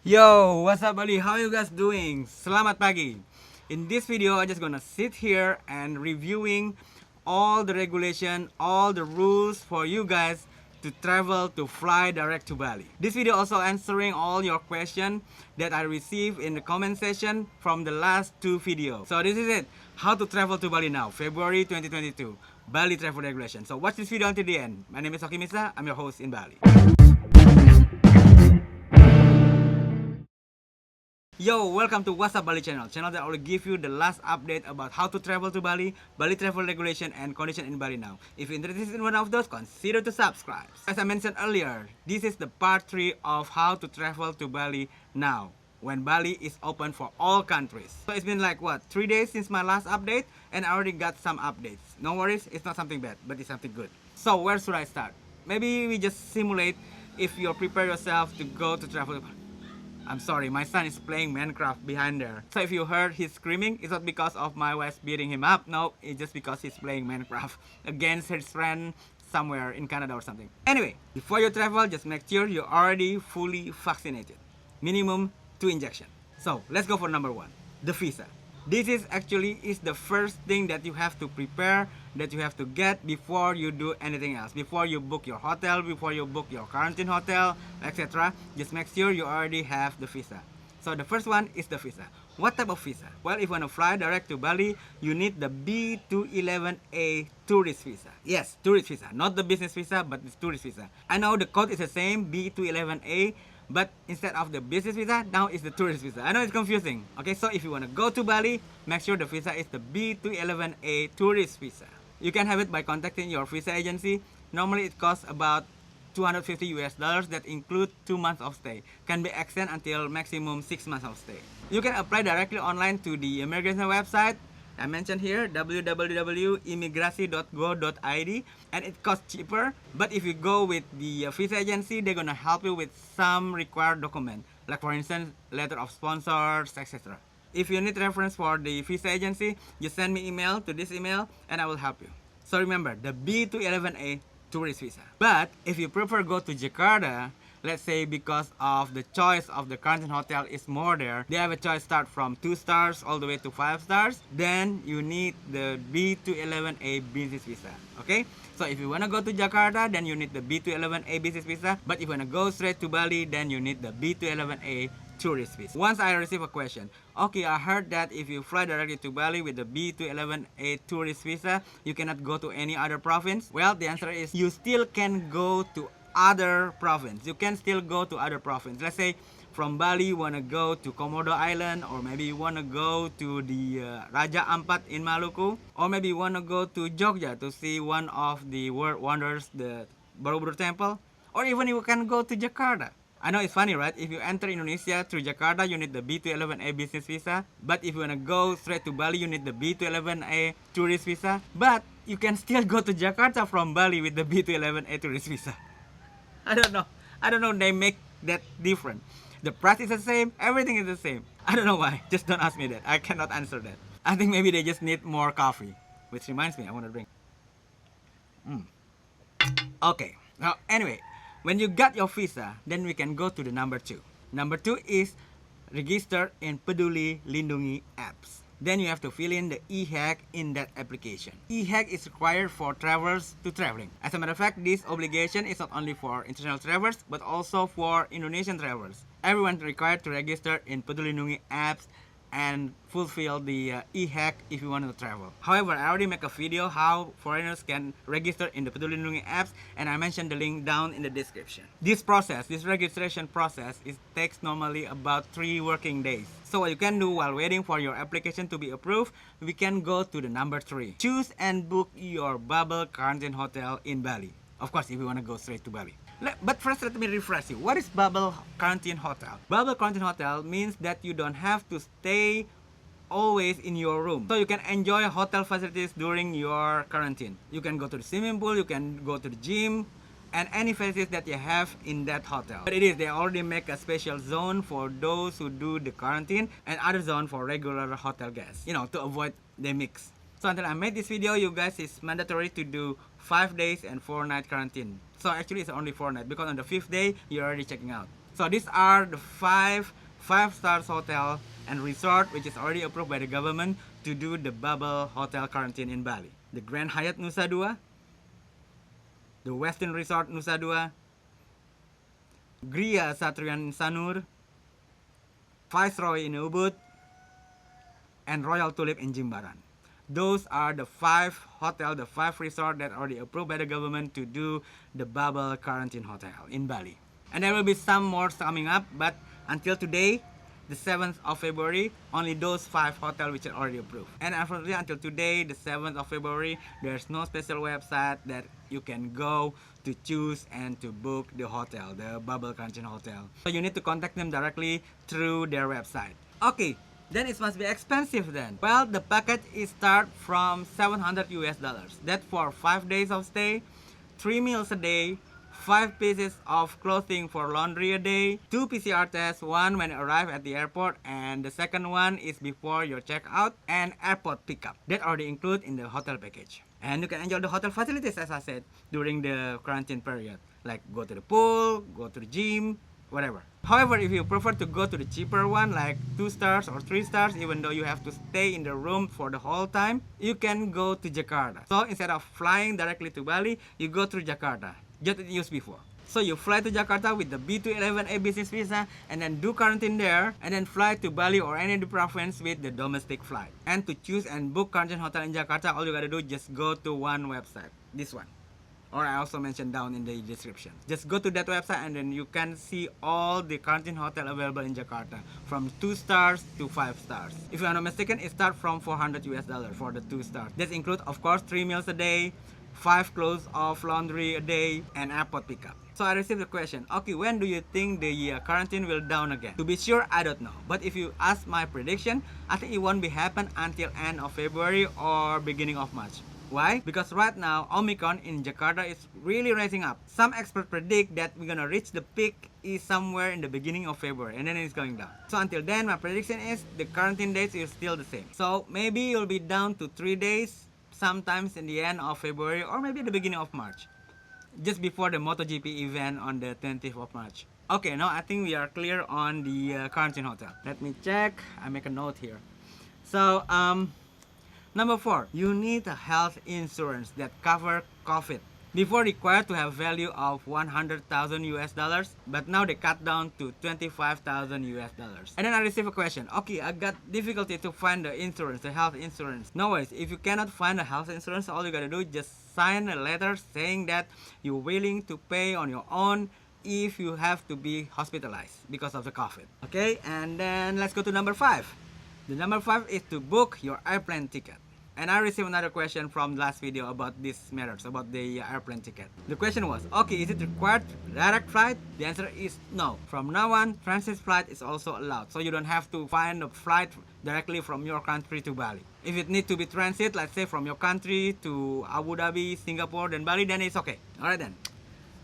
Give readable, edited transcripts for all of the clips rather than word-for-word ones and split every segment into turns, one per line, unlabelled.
Yo, what's up, Bali? How are you guys doing? Selamat pagi. In this video, I'm just gonna sit here and reviewing all the regulation, all the rules for you guys to travel to fly direct to Bali. This video also answering all your questions that I received in the comment section from the last two videos. So this is it. How to travel to Bali now, February 2022. Bali Travel Regulation. So watch this video until the end. My name is Oki Misa. I'm your host in Bali. Yo, welcome to What's Up Bali channel that will give you the last update about how to travel to Bali, Bali travel regulation and condition in Bali now. If you're interested in one of those, consider to subscribe. As I mentioned earlier, this is the part 3 of how to travel to Bali now, when Bali is open for all countries. So it's been like what, 3 days since my last update, and I already got some updates. No worries, it's not something bad, but it's something good. So where should I start? Maybe we just simulate if you prepare yourself to go to travel. I'm sorry, my son is playing Minecraft behind there. So if you heard his screaming, it's not because of my wife beating him up. No, it's just because he's playing Minecraft against his friend somewhere in Canada or something. Anyway, before you travel, just make sure you're already fully vaccinated. Minimum 2 injections. So let's go for number 1, the visa. This is actually the first thing that you have to prepare, that you have to get before you do anything else. Before you book your hotel, before you book your quarantine hotel, etc. Just make sure you already have the visa. So the first one is the visa. What type of visa? Well, if you want to fly direct to Bali, you need the B211A tourist visa. Yes, tourist visa. Not the business visa, but the tourist visa. I know the code is the same, B211A, but instead of the business visa, now it's the tourist visa. I know it's confusing. Okay, so if you want to go to Bali, make sure the visa is the B211A tourist visa. You can have it by contacting your visa agency. Normally it costs about $250 that include 2 months of stay. Can be extended until maximum 6 months of stay. You can apply directly online to the immigration website I mentioned here, www.imigrasi.go.id, and it costs cheaper. But if you go with the visa agency, they're gonna help you with some required document, like for instance, letter of sponsors, etc. If you need reference for the visa agency, just send me email to this email, and I will help you. So remember, the B211A tourist visa. But if you prefer go to Jakarta, let's say because of the choice of the quarantine hotel is more there, they have a choice start from 2 stars all the way to 5 stars, then you need the B211A business visa. Okay, so if you want to go to Jakarta, then you need the B211A business visa, but if you want to go straight to Bali, then you need the B211A tourist visa. Once I receive a question, okay, I heard that if you fly directly to Bali with the B211A tourist visa, you cannot go to any other province. Well, the answer is you still can go to other province. You can still go to other province. Let's say from Bali you want to go to Komodo Island, or maybe you want to go to the Raja Ampat in Maluku, or maybe you want to go to Jogja to see one of the world wonders, the Borobudur Temple, or even you can go to Jakarta. I know it's funny, right? If you enter Indonesia through Jakarta, you need the B211A business visa. But if you want to go straight to Bali, you need the B211A tourist visa. But you can still go to Jakarta from Bali with the B211A tourist visa. I don't know. They make that different. The price is the same. Everything is the same. I don't know why. Just don't ask me that. I cannot answer that. I think maybe they just need more coffee. Which reminds me, I want to drink. Okay. Now, anyway, when you got your visa, then we can go to the number 2. Number 2 is register in Peduli Lindungi apps. Then you have to fill in the e-hack in that application. E-hack is required for travelers to traveling. As a matter of fact, this obligation is not only for international travelers, but also for Indonesian travelers. Everyone required to register in Peduli Lindungi apps and fulfill the e-hack if you want to travel. However, I already make a video how foreigners can register in the Peduli Lindungi apps, and I mentioned the link down in the description. This registration process, it takes normally about 3 working days. So what you can do while waiting for your application to be approved, we can go to the number 3. Choose and book your bubble quarantine hotel in Bali. Of course, if you want to go straight to Bali. But first, let me refresh you. What is bubble quarantine hotel? Bubble quarantine hotel means that you don't have to stay always in your room. So you can enjoy hotel facilities during your quarantine. You can go to the swimming pool, you can go to the gym, and any facilities that you have in that hotel. But they already make a special zone for those who do the quarantine, and other zone for regular hotel guests, to avoid the mix. So until I made this video, you guys, it's mandatory to do 5 days and 4 night quarantine. So actually it's only 4 nights, because on the 5th day you're already checking out. So these are the five-star hotel and resort which is already approved by the government to do the bubble hotel quarantine in Bali. The Grand Hyatt Nusa Dua, the Westin Resort Nusa Dua, Gria Satrian Sanur, Viceroy in Ubud, and Royal Tulip in Jimbaran. Those are the five resort that are already approved by the government to do the bubble quarantine hotel in Bali. And there will be some more coming up, but until today, the 7th of February, only those 5 hotels which are already approved. And unfortunately, until today, the 7th of February, there's no special website that you can go to choose and to book the hotel, the bubble quarantine hotel. So you need to contact them directly through their website. Okay, then it must be expensive then. Well, the package is start from $700. That's for 5 days of stay, 3 meals a day, 5 pieces of clothing for laundry a day, 2 PCR tests, one when you arrive at the airport, and the second one is before your checkout, and airport pickup. That already included in the hotel package. And you can enjoy the hotel facilities, as I said, during the quarantine period. Like go to the pool, go to the gym, whatever. However, if you prefer to go to the cheaper one, like 2 stars or 3 stars, even though you have to stay in the room for the whole time, you can go to Jakarta. So instead of flying directly to Bali, you go through Jakarta, just as it used before. So you fly to Jakarta with the B211A business visa and then do quarantine there, and then fly to Bali or any other province with the domestic flight. And to choose and book quarantine hotel in Jakarta, all you gotta do is just go to one website, this one. Or I also mentioned down in the description. Just go to that website and then you can see all the quarantine hotel available in Jakarta, from 2 stars to 5 stars. If you are not mistaken, it starts from $400 for the 2 stars. This includes, of course, 3 meals a day, 5 clothes of laundry a day, and airport pickup. So I received the question, okay, when do you think the quarantine will down again? To be sure, I don't know. But if you ask my prediction, I think it won't be happen until end of February or beginning of March. Why? Because right now, Omicron in Jakarta is really rising up. Some experts predict that we're gonna reach the peak is somewhere in the beginning of February, and then it's going down. So until then, my prediction is the quarantine days is still the same. So maybe you'll be down to 3 days, sometimes in the end of February, or maybe the beginning of March, just before the MotoGP event on the 20th of March. Okay, now I think we are clear on the quarantine hotel. Let me check. I make a note here. So, number 4, you need a health insurance that cover COVID. Before required to have value of $100,000, but now they cut down to $25,000. And then I receive a question. Okay, I got difficulty to find the insurance, the health insurance. No worries, if you cannot find a health insurance, all you gotta do is just sign a letter saying that you're willing to pay on your own if you have to be hospitalized because of the COVID. Okay, and then let's go to number 5. The number 5 is to book your airplane ticket. And I received another question from the last video about these matters, about the airplane ticket. The question was, okay, is it required direct flight? The answer is no. From now on, transit flight is also allowed. So you don't have to find a flight directly from your country to Bali. If it needs to be transit, let's say from your country to Abu Dhabi, Singapore, then Bali, then it's okay. Alright then.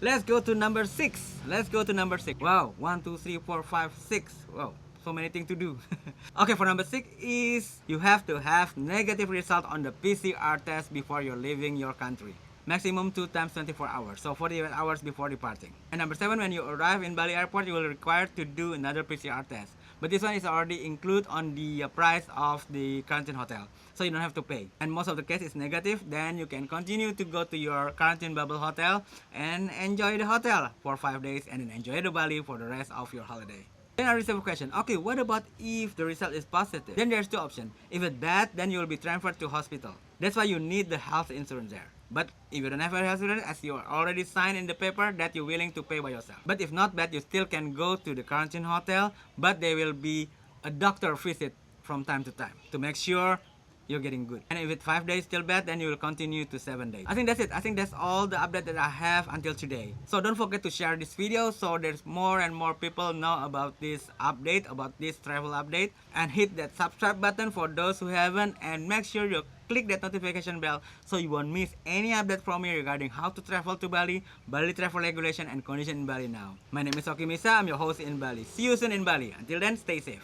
Let's go to number 6. Let's go to number 6. Wow, 1, 2, 3, 4, 5, 6. Wow. So many things to do. Okay, for number 6 is you have to have negative result on the PCR test before you're leaving your country. Maximum 2 times 24 hours, so 48 hours before departing. And number 7, when you arrive in Bali airport, you will require to do another PCR test. But this one is already included on the price of the quarantine hotel, so you don't have to pay. And most of the case is negative, then you can continue to go to your quarantine bubble hotel and enjoy the hotel for 5 days and then enjoy the Bali for the rest of your holiday. Then I receive a question, okay, what about if the result is positive? Then there's 2 options. If it's bad, then you will be transferred to hospital. That's why you need the health insurance there. But if you don't have a health insurance, as you already signed in the paper that you're willing to pay by yourself. But if not bad, you still can go to the quarantine hotel, but there will be a doctor visit from time to time to make sure you're getting good. And if it's 5 days still bad, then you will continue to 7 days. I think that's it. I think that's all the update that I have until today. So don't forget to share this video so there's more and more people know about this update, about this travel update. And hit that subscribe button for those who haven't, and make sure you click that notification bell so you won't miss any update from me regarding how to travel to Bali, Bali travel regulation and condition in Bali now. My name is Oki Misa. I'm your host in Bali. See you soon in Bali. Until then, stay safe.